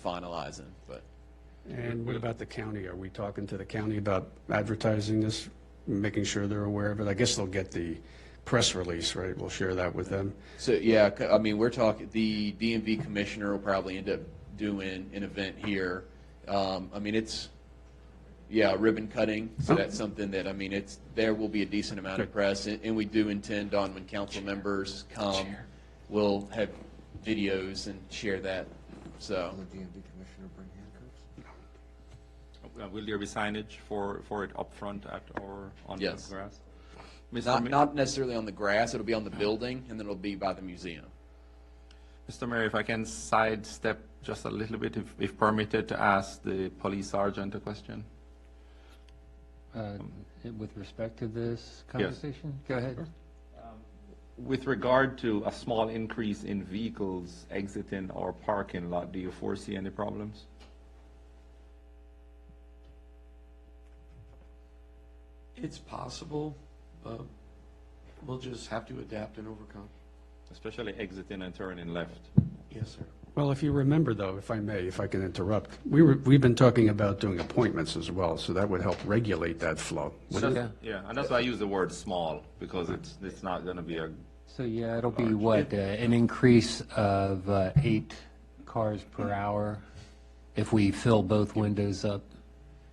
finalizing, but. And what about the county? Are we talking to the county about advertising this, making sure they're aware of it? I guess they'll get the press release, right? We'll share that with them. So, yeah, I mean, we're talking, the DMV commissioner will probably end up doing an event here. I mean, it's, yeah, ribbon cutting, so that's something that, I mean, there will be a decent amount of press, and we do intend on, when council members come, we'll have videos and share that, so. Will the DMV commissioner bring handcuffs? Will there be signage for it up front or on the Yes. grass? Mr. Not necessarily on the grass, it'll be on the building, and then it'll be by the museum. Mr. Mayor, if I can sidestep just a little bit, if permitted, to ask the police sergeant a question? With respect to this conversation? Go ahead. With regard to a small increase in vehicles exiting our parking lot, do you foresee any problems? It's possible, but we'll just have to adapt and overcome. Especially exiting and turning left? Yes, sir. Well, if you remember, though, if I may, if I can interrupt, we've been talking about doing appointments as well, so that would help regulate that flow. wouldn't it? Yeah, and that's why I use the word small, because it's not gonna be a, So, yeah, it'll be what, an increase of 8 cars per hour? if we fill both windows up?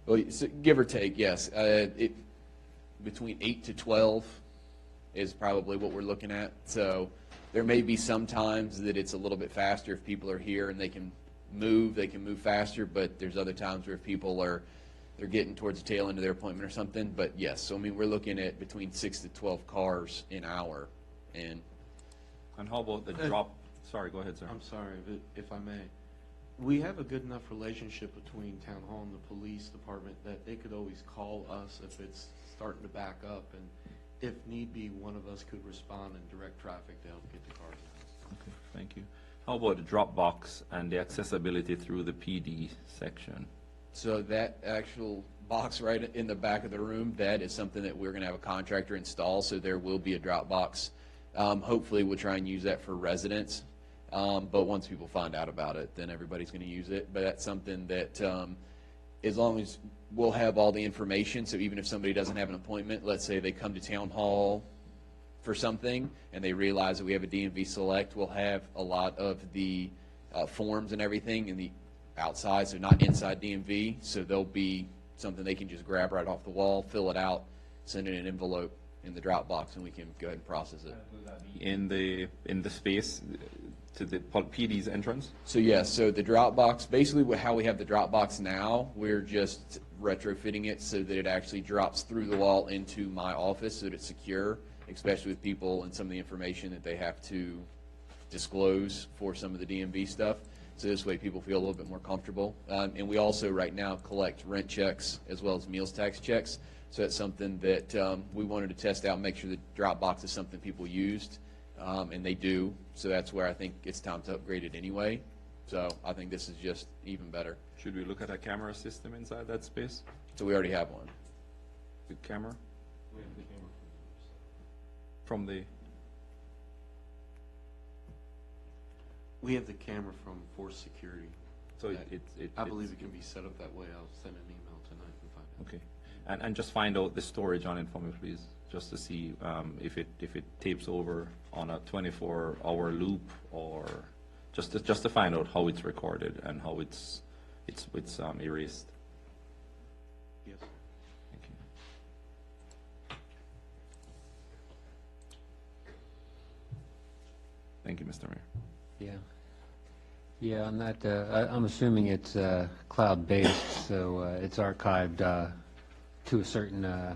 Well, give or take, yes. Between 8 to 12 is probably what we're looking at. So there may be some times that it's a little bit faster if people are here and they can move faster, but there's other times where if people they're getting towards the tail end of their appointment or something. But yes, so I mean, we're looking at between 6 to 12 cars an hour. And how about the drop, sorry, go ahead, sir. I'm sorry, if I may. We have a good enough relationship between Town Hall and the police department that they could always call us if it's starting to back up, and if need be, one of us could respond and direct traffic to help get the cars out. Okay, thank you. How about the drop box and the accessibility through the PD section? so that actual box right in the back of the room, that is something that we're going to have a contractor install, so there will be a drop box. Hopefully, we'll try and use that for residents. But once people find out about it, then everybody's going to use it. But that's something that, as long as we'll have all the information, so even if somebody doesn't have an appointment, let's say they come to Town Hall for something and they realize that we have a DMV Select, we'll have a lot of the forms and everything in the outside, so not inside DMV. So there'll be something they can just grab right off the wall, fill it out, send it in an envelope in the drop box, and we can go ahead and process it. In the space to the PD's entrance? So yes, so the drop box, basically how we have the drop box now, we're just retrofitting it so that it actually drops through the wall into my office so that it's secure, especially with people and some of the information that they have to disclose for some of the DMV stuff. So this way people feel a little bit more comfortable. And we also right now collect rent checks as well as meals tax checks. So that's something that we wanted to test out, make sure the drop box is something people used. And they do, so that's where I think it's time to upgrade it anyway. So I think this is just even better. Should we look at a camera system inside that space? So we already have one. The camera? From the, We have the camera from Force Security. so I believe it can be set up that way. I'll send an email tonight and find out. okay. And just find out the storage on it for me, please, just to see if it tapes over on a 24-hour loop, or just to find out how it's recorded and how it's erased. Yes. Thank you. Thank you, Mr. Mayor. Yeah. Yeah, on that, I'm assuming it's cloud-based, so it's archived to a certain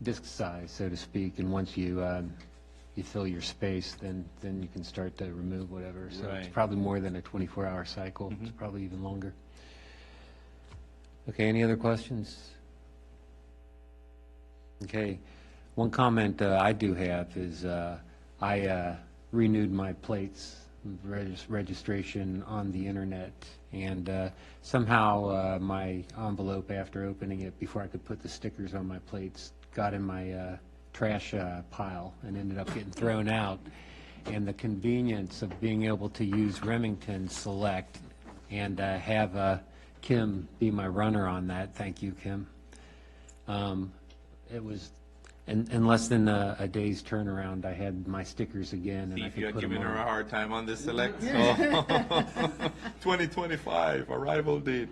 disk size, so to speak, and once you fill your space, then you can start to remove whatever. So it's Right. probably more than a 24-hour cycle. It's probably even longer. Okay, any other questions? Okay, one comment I do have is I renewed my plates registration on the internet, and somehow my envelope, after opening it, before I could put the stickers on my plates, got in my trash pile and ended up getting thrown out. And the convenience of being able to use Remington Select and have Kim be my runner on that, thank you, Kim. It was in less than a day's turnaround, I had my stickers again, and See I if you could are put them giving her a on. hard time on this select. 2025 arrival date.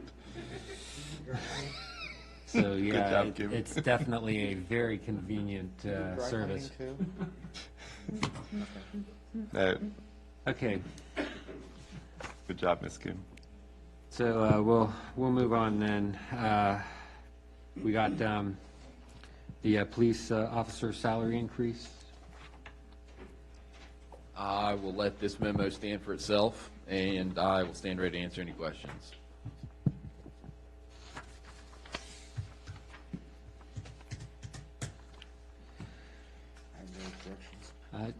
So, yeah, job, Kim. it's definitely a very convenient service. Okay, Good job, Miss Kim. so we'll move on then. We got the police officer salary increase. I will let this memo stand for itself, and I will stand ready to answer any questions.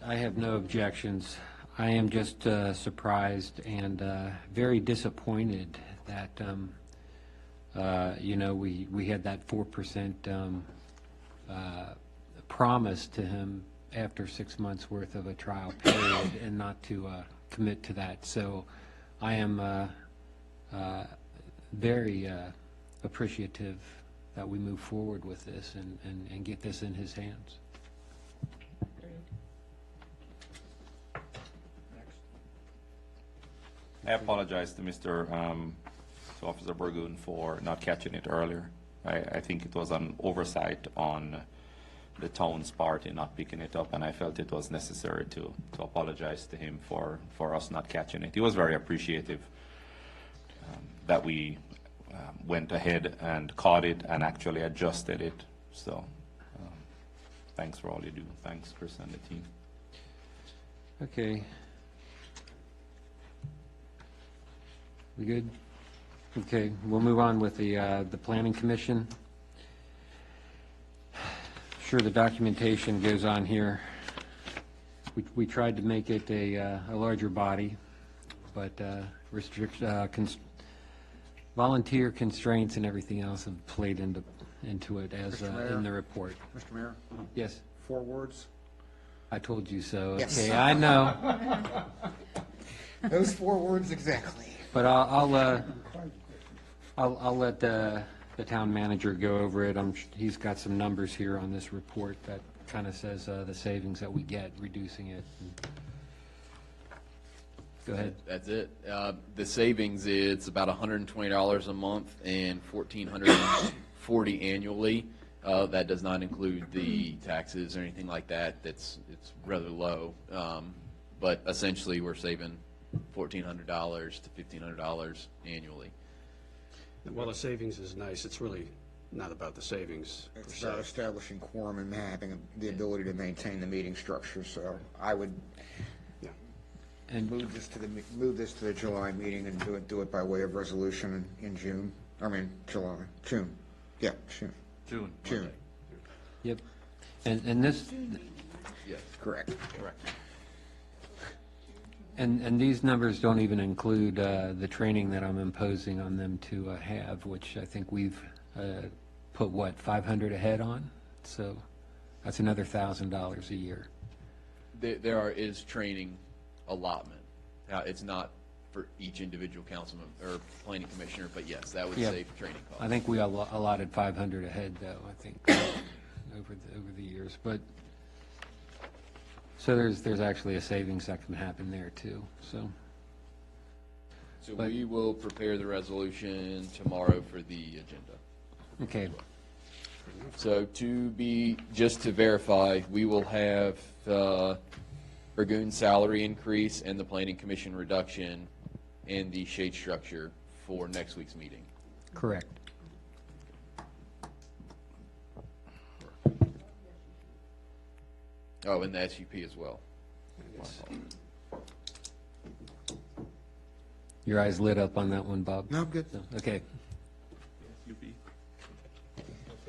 I have no objections. I am just surprised and very disappointed that, we had that 4% promise to him after 6 months' worth of a trial period and not to commit to that. So I am very appreciative that we move forward with this and get this in his hands. I apologize to to Officer Burgoon for not catching it earlier. I think it was an oversight on the town's part in not picking it up, and I felt it was necessary to apologize to him for us not catching it. He was very appreciative that we went ahead and caught it and actually adjusted it. So thanks for all you do. Thanks, Chris and the team. Okay. We good? Okay, we'll move on with the Planning Commission. Sure, the documentation goes on here. We tried to make it a larger body, but volunteer constraints and everything else have played into it as Mr. Mayor? in the report. Mr. Mayor, Yes, 4 words? I told you so. Yes. Okay, I know, Those 4 words exactly. but I'll let the town manager go over it. He's got some numbers here on this report that kind of says the savings that we get reducing it. Go ahead. That's it. The savings is about $120 a month and $1,440 annually. That does not include the taxes or anything like that. It's rather low. But essentially, we're saving $1,400 to $1,500 annually. While the savings is nice, it's really not about the savings per It's se. about establishing quorum and having the ability to maintain the meeting structure, so I would And move this to the July meeting and do it by way of resolution in June. I mean, June. Yeah, June. June. yep, and this. Yes. Correct. And these numbers don't even include the training that I'm imposing on them to have, which I think we've put, 500 ahead on? So that's another $1,000 a year. There is training allotment. It's not for each individual councilman or planning commissioner, but yes, that would Yeah. save training costs. I think we allotted 500 ahead, though, I think, over the years. But, so there's actually a savings that can happen there, too, so. So but- we will prepare the resolution tomorrow for the agenda. Okay, So just to verify, we will have Burgoon's salary increase and the planning commission reduction and the shade structure for next week's meeting. correct. Oh, and the SUP as well. Your eyes lit up on that one, Bob? No, I'm good. No, okay,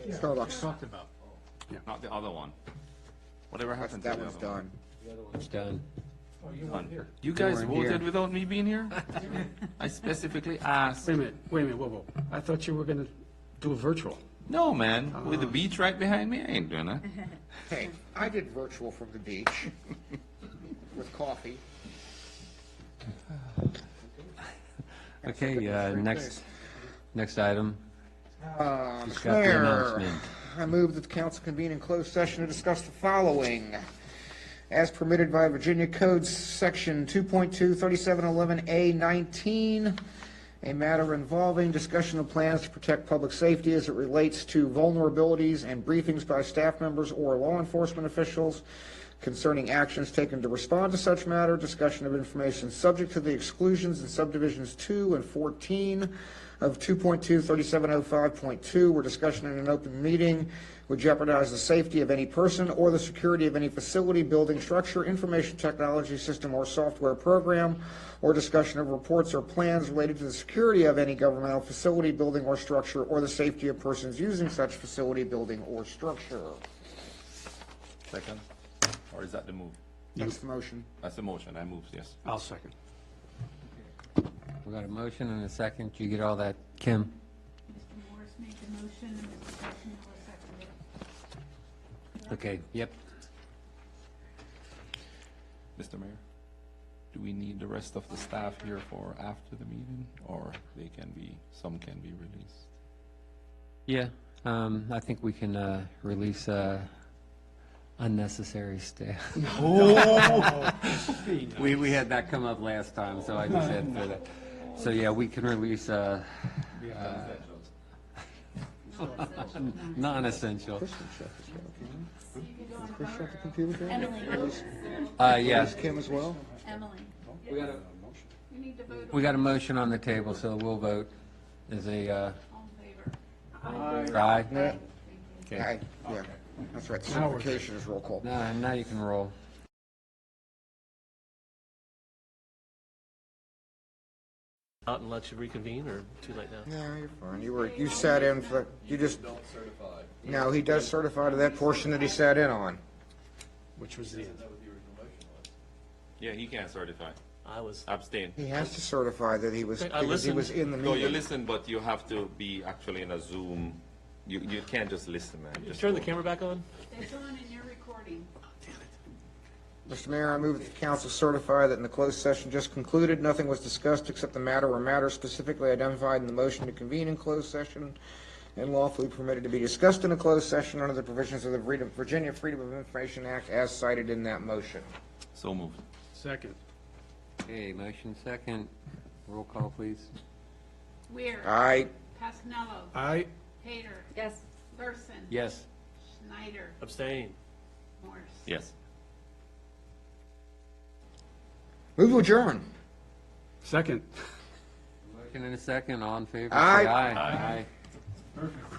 Starbucks. Not the other one. Whatever happened to That the one's other one? done. it's done. Done. You guys weren't here. voted without me being here? I specifically asked. Wait a minute, whoa. I thought you were going to do a virtual. No, man, with the beach right behind me, I ain't doing that. Hey, I did virtual from the beach with coffee. Okay, Three next item. She's Mr. got the Mayor, announcement. I move that the council convene in closed session to discuss the following. As permitted by Virginia Code Section 2.2, 3711A19, a matter involving discussion of plans to protect public safety as it relates to vulnerabilities and briefings by staff members or law enforcement officials concerning actions taken to respond to such matter, discussion of information subject to the exclusions in subdivisions 2 and 14 of 2.2, 3705.2, where discussion in an open meeting would jeopardize the safety of any person or the security of any facility, building, structure, information technology system, or software program, or discussion of reports or plans related to the security of any governmental facility, building, or structure, or the safety of persons using such facility, building, or structure. Second? Or is that the move? That's the motion. That's the motion, I moved, yes. I'll second. We got a motion and a second. Did you get all that, Kim? Mr. Morris made the motion, and Mr. Sessions seconded it. Okay, yep. Mr. Mayor, do we need the rest of the staff here for after the meeting, or some can be released? Yeah, I think we can release Unnecessary staff. We had that come up last time, so I just had for that. So, yeah, we can release, non-essential. Yes. Kim as well? Emily. We got a, We need to vote we got a motion on the table, so we'll vote as a, all in favor. aye. Aye, yeah, that's right, simplification is roll call. Now you can roll. Out and let you reconvene, or too late now? No, you're fine, you sat in for, you just, no, he does certify to that portion that he sat in on. Which was the, Yeah, he can't certify. I was, Abstain. He has to certify that he was, Okay, I because he was listened. in the No, you meeting. listen, but you have to be actually in a Zoom. You can't just listen, man. you Just turn the go. camera back on? It's on and you're recording. Mr. Mayor, I move that the council certify that in the closed session just concluded, nothing was discussed except the matter or matters specifically identified in the motion to convene in closed session and lawfully permitted to be discussed in a closed session under the provisions of the Virginia Freedom of Information Act as cited in that motion. So moved. second. Okay, motion second. Roll call, please. Weir. Aye. Pascanello. Aye. Pater. Yes. Person. Yes. Schneider. Abstain. Morse. Yes. Move to adjourn. Second. Motion and a second, all in favor? Aye. Say aye. Aye. Perfect.